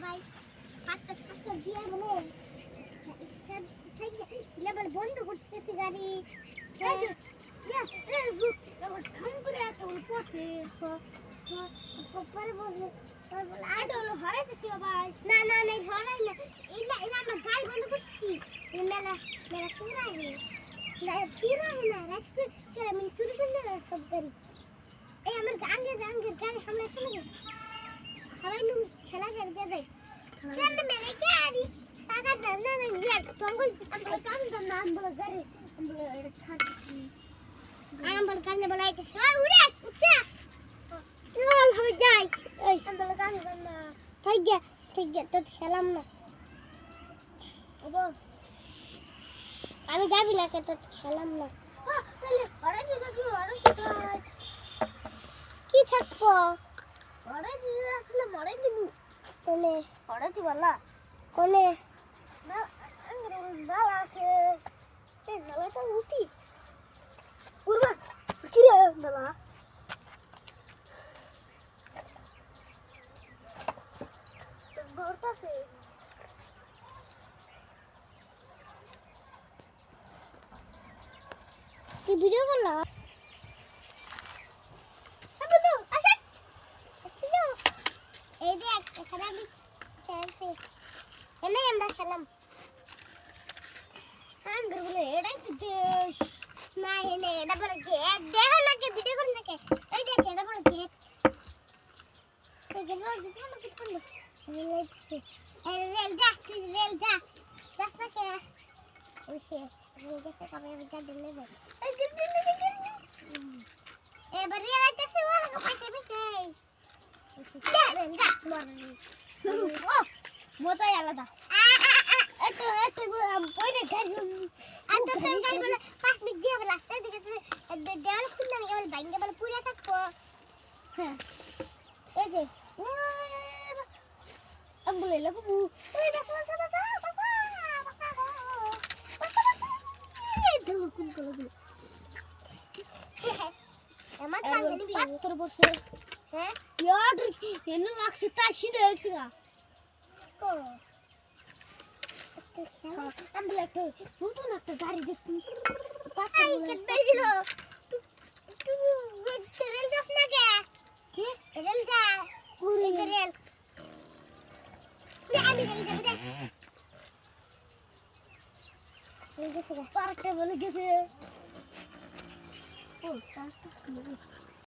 ভাই হাতটা হাতটা দিয়ে বলে লেভেল বন্ধ করতেছি গাড়ি ঠাম করে এত পড়ছে পরে বলবে আরে হরাইতেছি ভাই না না না হরাই না ইলা ইলা আমরা গাড়ি বন্ধ করছি মেলা মেলা পুরাই না পুরাই না রাখতে করে আমি চুরি করে না সব গাড়ি এই আমার গাঙ্গে গাঙ্গে গাড়ি সামনে চলে সবাই লোক খেলা করতে যায় সামনে মেরে গাড়ি টাকা দেন না না এক জঙ্গল আমরা কাম দাম নাম বলে গাড়ি আমরা এটা খাচ্ছি আমরা কানে বলাইতে সবাই উড়ে উঠছে চল হবে যাই এই আমরা কানে দাম না ঠিক গিয়া তো খেলাম না ওগো আমি যাবি না কে তো খেলাম না তাহলে আরে কি থাকবো আরে দিদি আসলে মরে দিবি কোনে আরে কি বললা কোনে না না আছে এই নালাটা উঠি উড়বা কি রে নালা ঘরটাছে কি ভিডিও করলা এই দেখ এখানে আমি সেলফি এনে আমরা খেলাম হ্যাঁ বলে এটা কি দেশ না এনে এটা বলে গেট দেখো না কি ভিডিও করুন নাকি এই দেখ এটা বলে গেট এই গেট বলে দিতে না কি করলো রেল যা তুই রেল যা যাস না কে ওইসে রেল গেছে কবে আমি যা দিলে ভাই এই গেট এবার রেল আইতেছে ওরা পয়সা পয়সা মজাই আলাদা পাঁচ মিনিট দিয়ে রাস্তায় দিকে দেওয়াল খুললে এবার বাইঙ্গে বলে পুরে থাকবো হ্যাঁ এই যে বলে লাগবো আমার পাথর বসে হ্যাঁ यार এনে লাগছে তাই সিধে হইছে না তো আমি একটা নতুন একটা গাড়ি দেখছি পাথর কেটে দিল তুই রেল যাস না কে রেল যা পুরি রেল আমি রেল যাব রে গেছে পার্কটা বলে গেছে ও পার্কটা